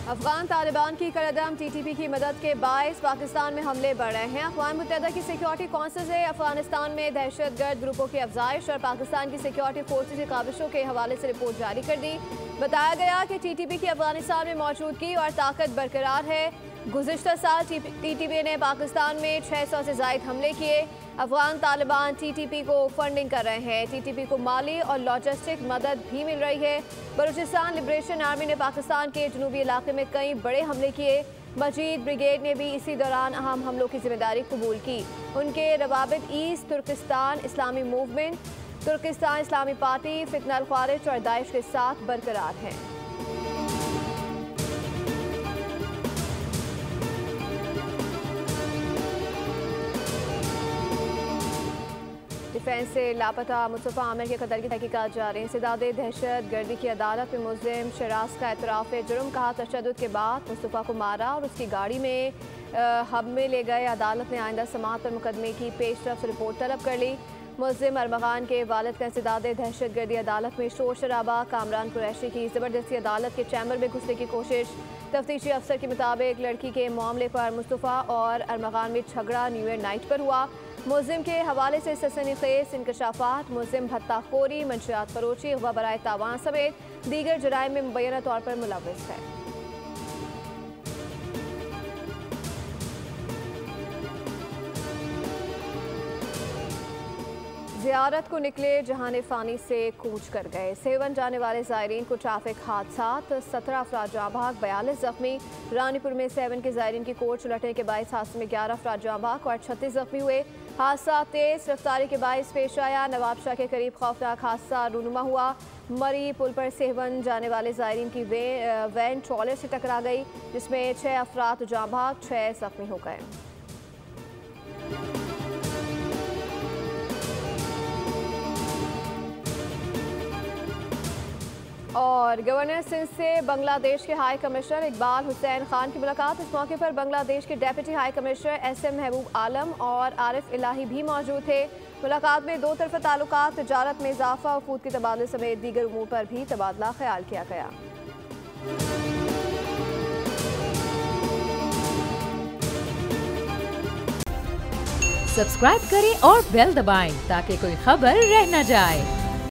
अफगान तालिबान की कदम टीटीपी की मदद के बायस पाकिस्तान में हमले बढ़ रहे हैं। अक़वाम मुत्तहिदा की सिक्योरिटी कौंसिल से अफगानिस्तान में दहशतगर्द ग्रुपों की अफजाइश और पाकिस्तान की सिक्योरिटी फोर्सेज की काबिशों के हवाले से रिपोर्ट जारी कर दी। बताया गया कि टीटीपी की अफगानिस्तान में मौजूदगी और ताकत बरकरार है। गुज़िश्ता साल टीटीपी ने पाकिस्तान में 600 से ज़ायद हमले किए। अफगान तालिबान टीटीपी को फंडिंग कर रहे हैं। टीटीपी को माली और लॉजिस्टिक मदद भी मिल रही है। बलूचिस्तान लिबरेशन आर्मी ने पाकिस्तान के जनूबी इलाके में कई बड़े हमले किए। मजीद ब्रिगेड ने भी इसी दौरान अहम हमलों की जिम्मेदारी कबूल की। उनके रवाबित ईस्ट तुर्किस्तान इस्लामी मूवमेंट, तुर्किस्तान इस्लामी पार्टी, फितना अल ख्वारिज और दाइश के साथ बरकरार हैं। डिफेंस से लापता मुस्तफ़ा आमिर के कत्ल की तहकीकात जारी। इंसदादे दहशत गर्दी की अदालत में मुलजिम शराज का एतराफ़ जुर्म कहा। तशद्दुद के बाद मुस्तफ़ा को मारा और उसकी गाड़ी में हब में ले गए। अदालत ने आइंदा समाअत पर मुकदमे की पेशरफ रिपोर्ट तलब कर ली। मुलजिम अरमगान के वालिद का इंसदादे दहशत गर्दी अदालत में शोर शराबा। कामरान कुरैशी की ज़बरदस्ती अदालत के चैम्बर में घुसने की कोशिश। तफ्तीशी अफसर के मुताबिक लड़की के मामले पर मुस्तफ़ा और अरमगान में झगड़ा न्यू ईयर नाइट पर हुआ। मुलजिम के हवाले से सनसनीखेज इंकशाफात, मुलजिम भत्ताखोरी, मंशियात फरोशी, अगवा बराए तावान समेत दीगर जराइम में मुबैना तौर पर मुलव्वस है। ज़ियारत को निकले जहाने फ़ानी से कूच कर गए। सेवन जाने वाले ज़ायरीन को ट्रैफिक हादसात, 17 अफराद जाँ बहक, 42 जख्मी। रानीपुर में सेवन के ज़ायरीन की कोच उलटने के बायस हादसे में 11 अफराद जाँ बहक और 36 जख्मी हुए। हादसा तेज़ रफ्तारी के बायस पेश आया। नवाबशाह के करीब खौफनाक हादसा रूनुमा हुआ। मरी पुल पर सेवन जाने वाले ज़ायरीन की वैन ट्रॉलर से टकरा गई, जिसमें 6 अफराद जाँ बहक, 6 जख्मी हो गए। और गवर्नर सिंध से बांग्लादेश के हाई कमिश्नर इकबाल हुसैन खान की मुलाकात। इस मौके पर बांग्लादेश के डेप्यूटी हाई कमिश्नर SM महबूब आलम और आरिफ इलाही भी मौजूद थे। मुलाकात में दो तरफा ताल्लुकात, तिजारत में इजाफा, वफूद के तबादले समेत दीगर उमूर पर भी तबादला ख्याल किया गया। सब्सक्राइब करें और बेल दबाएं ताकि कोई खबर रह न जाए।